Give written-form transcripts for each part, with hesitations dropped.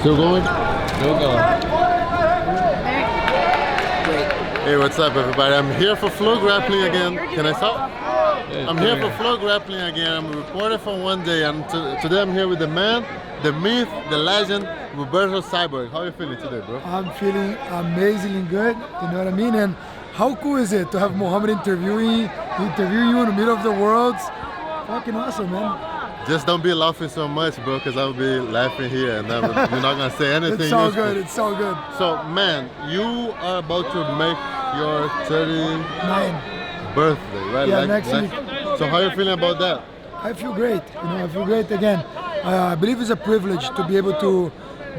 Still going? Still going. Hey, what's up, everybody? I'm here for FloGrappling again. Can I stop? I'm here for FloGrappling again. I'm a reporter for one day, and today I'm here with the man, the myth, the legend, Roberto Cyborg. How are you feeling today, bro? I'm feeling amazingly good, you know what I mean? And how cool is it to have Mahamed interview you in the middle of the world? Fucking awesome, man. Just don't be laughing so much, bro, because I'll be laughing here and then you're not going to say anything. It's so useful. good, it's so good. So, man, you are about to make your 39th birthday, right? Yeah, next week. So how are you feeling about that? I feel great, you know, I feel great again. I believe it's a privilege to be able to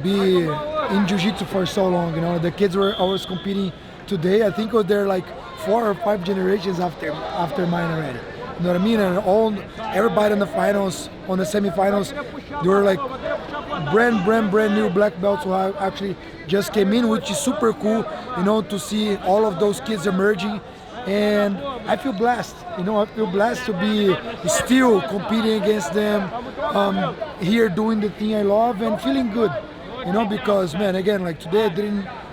be in Jiu-Jitsu for so long, you know. The kids were always competing today. I think they're like 4 or 5 generations after mine already. You know what I mean? And everybody in the finals, on the semifinals, they were like brand new black belts who actually just came in, which is super cool, you know, to see all of those kids emerging. And I feel blessed, you know, I feel blessed to be still competing against them, here doing the thing I love and feeling good, you know, because, man, again, like today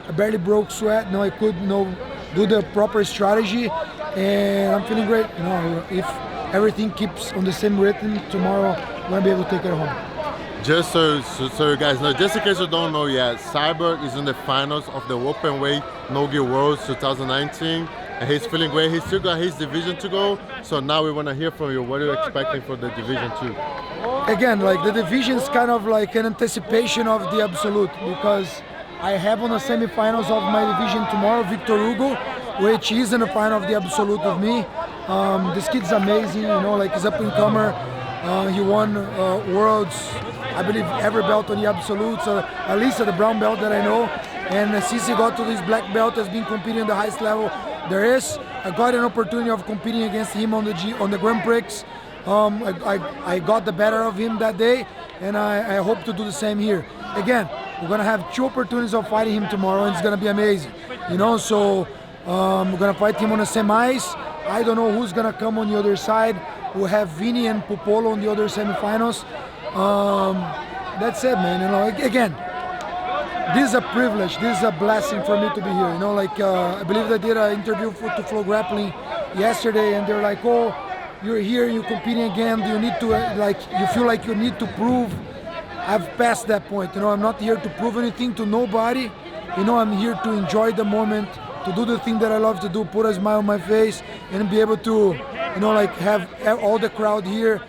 I barely broke sweat, no, I could, you know, do the proper strategy, and I'm feeling great, you know. If everything keeps on the same rhythm, tomorrow I'm gonna be able to take it home. Just so you guys know, just in case you don't know yet, Cyborg is in the finals of the open weight NOGI Worlds 2019, and he's feeling great. He's still got his division to go, so now we want to hear from you. What are you expecting for the division 2? Again, like the division is kind of like an anticipation of the absolute, because I have on the semifinals of my division tomorrow Victor Hugo, which is in the final of the absolute with me. This kid's amazing, you know, like he's up and comer. He won worlds, I believe, every belt on the absolute, so at least at the brown belt that I know. And since he got to this black belt, has been competing at the highest level there is. I got an opportunity of competing against him on the Grand Prix. I got the better of him that day, and I hope to do the same here. Again, we're gonna have 2 opportunities of fighting him tomorrow, and it's gonna be amazing, you know. So we're gonna fight him on the semis. I don't know who's gonna come on the other side. We'll have Vini and Popolo on the other semifinals. That's it, man. You know, again, this is a privilege. This is a blessing for me to be here. You know, like I believe they did an interview to FloGrappling yesterday, and they're like, "Oh, you're here, you're competing again. Do you need to you feel like you need to prove?" I've passed that point. You know, I'm not here to prove anything to nobody. You know, I'm here to enjoy the moment, to do the thing that I love to do, put a smile on my face, and be able to, you know, like have all the crowd here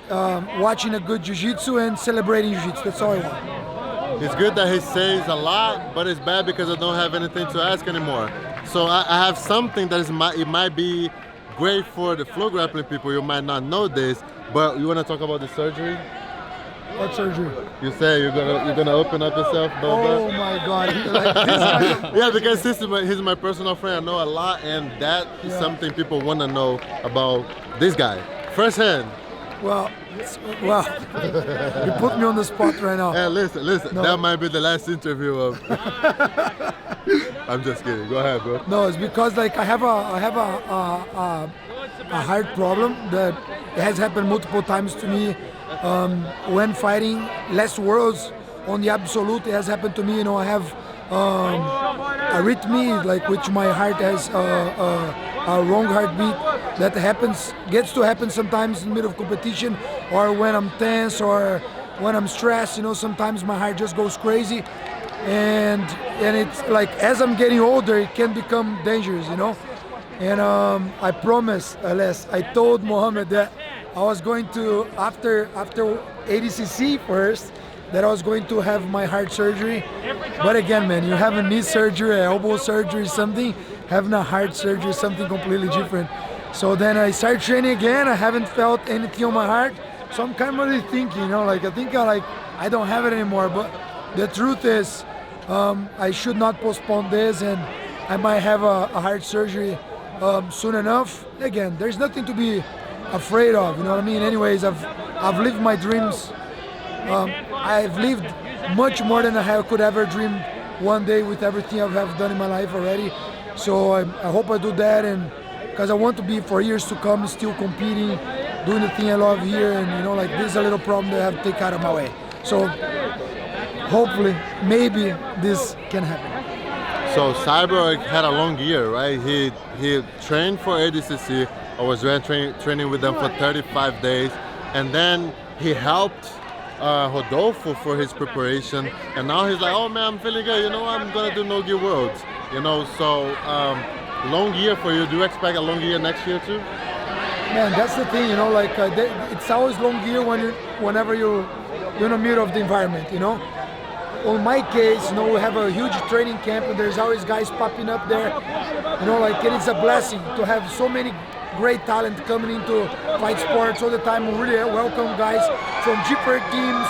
watching a good jiu-jitsu and celebrating jiu-jitsu. That's all I want. It's good that he says a lot, but it's bad because I don't have anything to ask anymore. So I have something that it might be great for the FloGrappling people. You might not know this, but you want to talk about the surgery? What surgery? You say you're gonna open up yourself? Oh my God! Like this yeah, because he's my personal friend. I know a lot, and that is something people want to know about this guy firsthand. Well, you put me on the spot right now. Hey, listen. No. That might be the last interview of. I'm just kidding. Go ahead, bro. No, it's because like I have a heart problem that has happened multiple times to me. When fighting last worlds on the absolute, it has happened to me. You know, I have arrhythmia, like which my heart has a wrong heartbeat. That gets to happen sometimes in the middle of competition, or when I'm tense, or when I'm stressed. You know, sometimes my heart just goes crazy, and it's like as I'm getting older, it can become dangerous. You know, and I promised, I told Mahamed that I was going to, after ADCC first, that I was going to have my heart surgery. But again, man, you have a knee surgery, elbow surgery, something, having a heart surgery is something completely different. So then I started training again. I haven't felt anything on my heart. So I'm kind of really thinking, you know, like I think I don't have it anymore. But the truth is, I should not postpone this, and I might have a heart surgery soon enough. Again, there's nothing to be afraid of, you know what I mean? Anyways, I've lived my dreams. I've lived much more than I could ever dream one day with everything I have done in my life already. So I hope I do that, and because I want to be for years to come still competing, doing the thing I love here, and you know, like this is a little problem that I have to take out of my way. So hopefully, maybe this can happen. So Cyborg had a long year, right? He trained for ADCC. I was training with them for 35 days, and then he helped Rodolfo for his preparation, and now he's like, oh man, I'm feeling good. You know, I'm gonna do Nogi Worlds. You know, so long year for you. Do you expect a long year next year too? Man, that's the thing. You know, like it's always long year whenever you're in the middle of the environment. You know. On my case, you know, we have a huge training camp and there's always guys popping up there, you know, like, and it's a blessing to have so many great talent coming into fight sports all the time. We really welcome guys from different teams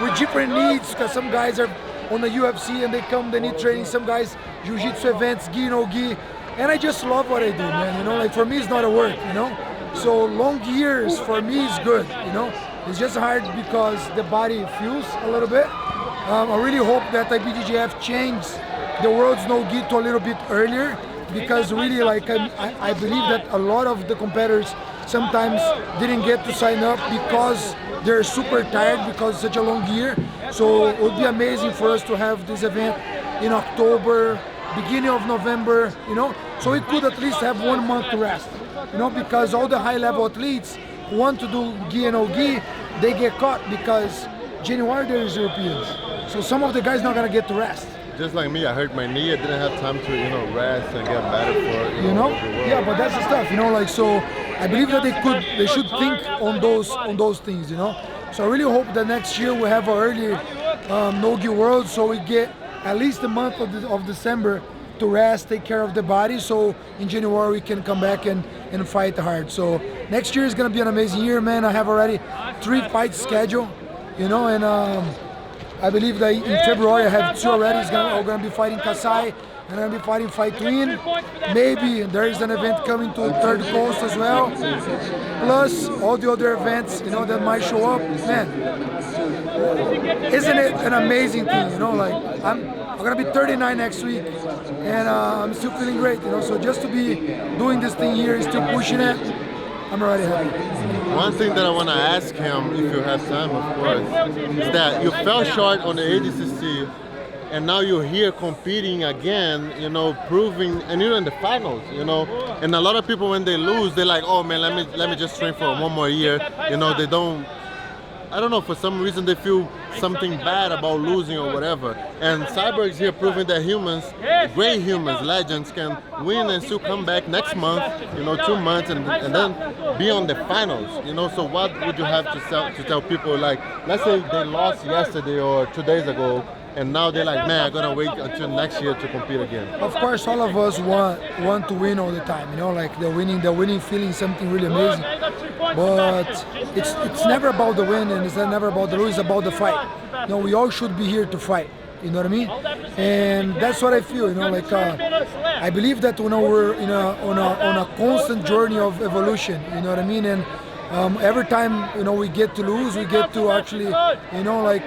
with different needs, because some guys are on the UFC and they need training, some guys Jiu-Jitsu events, gi, no gi, and I just love what I do, man, you know, like for me it's not a work, you know, so long years for me is good, you know, it's just hard because the body feels a little bit. I really hope that IBJJF changed the world's no-gi to a little bit earlier, because really, like, I believe that a lot of the competitors sometimes didn't get to sign up because they're super tired because it's such a long year. So it would be amazing for us to have this event in October, beginning of November, you know, so we could at least have 1 month to rest, you know, because all the high-level athletes who want to do gi and no-gi, they get caught because January there's Europeans. So some of the guys not gonna get to rest. Just like me, I hurt my knee. I didn't have time to, you know, rest and get better for, you know. Yeah, but that's the stuff, you know. Like, so I believe that they should think on those things, you know. So I really hope that next year we have an early Nogi World, so we get at least a month of December to rest, take care of the body. So in January we can come back and fight hard. So next year is gonna be an amazing year, man. I have already 3 fights scheduled, you know, and I believe that in February I have 2 already. I'm going to be fighting Kasai, and I'm going to be fighting Fight Twin. Maybe there is an event coming to Third Coast as well. Plus all the other events, you know, that might show up. Man, isn't it an amazing thing? You know, like I'm going to be 39 next week, and I'm still feeling great. You know, so just to be doing this thing here, still pushing it, I'm already happy. One thing that I want to ask him, if you have time, of course, is that you fell short on the ADCC, and now you're here competing again, you know, proving, and you're in the finals, you know. And a lot of people, when they lose, they're like, oh man, let me just train for 1 more year. You know, they don't, I don't know, for some reason they feel something bad about losing or whatever. And Cyborg's here proving that humans, great humans, legends, can win and still come back next month, you know, 2 months, and then be on the finals, you know. So what would you have to tell people, like, let's say they lost yesterday or 2 days ago, and now they're like, man, I'm gonna wait until next year to compete again? Of course, all of us want to win all the time, you know, like the winning feeling is something really amazing. But it's never about the win, and it's never about the lose, it's about the fight. You know, we all should be here to fight. You know what I mean? And that's what I feel. You know, like I believe that, you know, we're on a constant journey of evolution. You know what I mean? And every time, you know, we get to lose, we get to actually, you know, like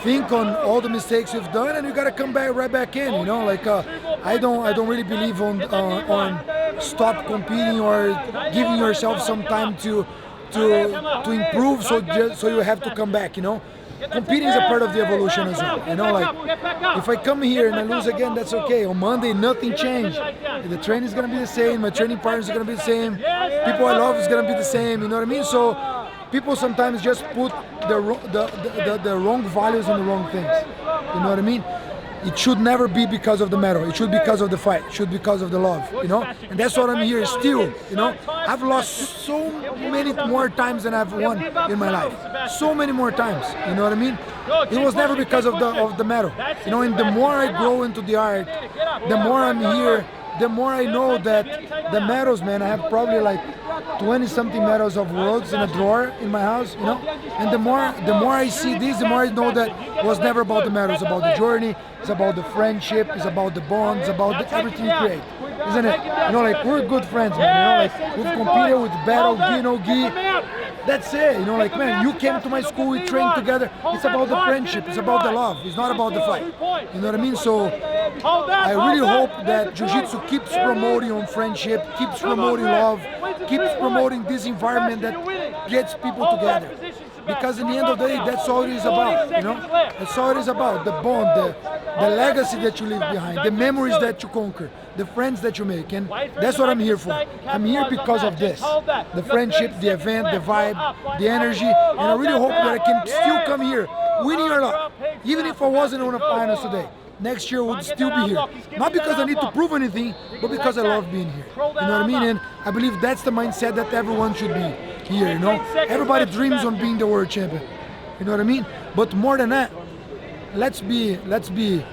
think on all the mistakes we've done, and you got to come back right back in. You know, like I don't really believe on stop competing or giving yourself some time to improve. So you have to come back. You know. Competing is a part of the evolution as well, you know, like if I come here and I lose again, that's okay. On Monday, nothing changed. The training is going to be the same, my training partners are going to be the same, people I love is going to be the same, you know what I mean? So people sometimes just put the wrong values on the wrong things, you know what I mean? It should never be because of the medal. It should be because of the fight. It should be because of the love, you know? And that's what I'm here still, you know? I've lost so many more times than I've won in my life. So many more times, you know what I mean? It was never because of the medal. You know, and the more I grow into the art, the more I'm here, the more I know that the medals, man, I have probably like 20-something medals of worlds in a drawer in my house, you know? And the more I see this, the more I know that it was never about the medals, it's about the journey, it's about the friendship, it's about the bonds, about everything you create, isn't it? You know, like, we're good friends, man, you know, like, we've competed with battle, gi, no gi, that's it, you know, like, man, you came to my school, we trained together, it's about the friendship, it's about the love, it's not about the fight, you know what I mean? So, I really hope that Jiu-Jitsu keeps promoting on friendship, keeps promoting love, keeps promoting this environment that gets people together. because in the end of the day, that's all it is about, you know? That's all it is about, the bond, the legacy that you leave behind, the memories that you conquer, the friends that you make, and that's what I'm here for. I'm here because of this, the friendship, the event, the vibe, the energy, and I really hope that I can still come here, winning or not, even if I wasn't on the finals today. Next year would still be here. Not because I need to prove anything, but because I love being here. You know what I mean? And I believe that's the mindset that everyone should be here, you know? Everybody dreams on being the world champion. You know what I mean? But more than that, let's be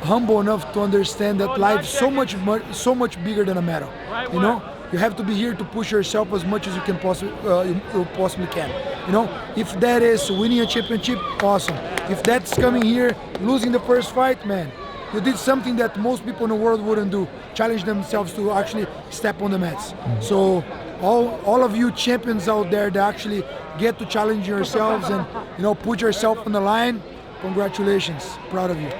humble enough to understand that life's so much bigger than a medal. You know? You have to be here to push yourself as much as you can possibly can. You know, if that is winning a championship, awesome. If that's coming here, losing the first fight, man, you did something that most people in the world wouldn't do, challenge themselves to actually step on the mats. So all of you champions out there that actually get to challenge yourselves and, you know, put yourself on the line, congratulations, proud of you.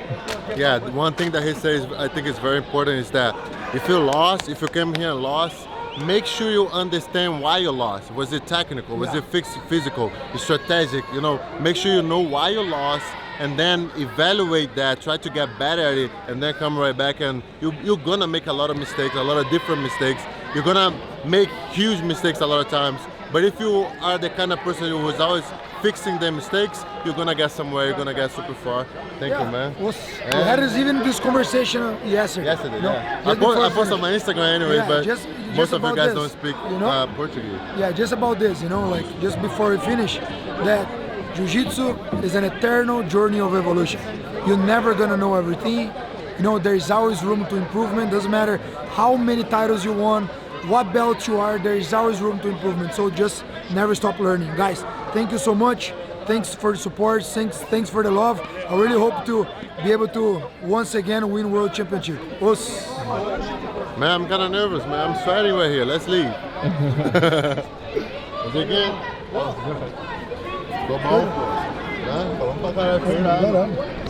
Yeah, one thing that he says I think is very important is that if you lost, if you came here and lost, make sure you understand why you lost. Was it technical? Was it physical? Strategic? You know, make sure you know why you lost and then evaluate that, try to get better at it, and then come right back. And you're gonna make a lot of mistakes, a lot of different mistakes. You're gonna make huge mistakes a lot of times. But if you are the kind of person who is always fixing the mistakes, you're gonna get somewhere, you're gonna get super far. Thank you, man. We had even this conversation yesterday. Yeah. I post on my Instagram anyway, but most of you guys don't speak Portuguese. Yeah, just about this, you know, like just before we finish, that Jiu-Jitsu is an eternal journey of evolution. You're never gonna know everything. You know, there's always room to improvement. Doesn't matter how many titles you won, what belt you are, there is always room to improvement. So just never stop learning. Guys, thank you so much. Thanks for the support. Thanks for the love. I really hope to be able to once again win World Championship. Us. Man, I'm kind of nervous, man. I'm sweating right here. Let's leave. Is it good? Ficou bom? Falamos pra caralho.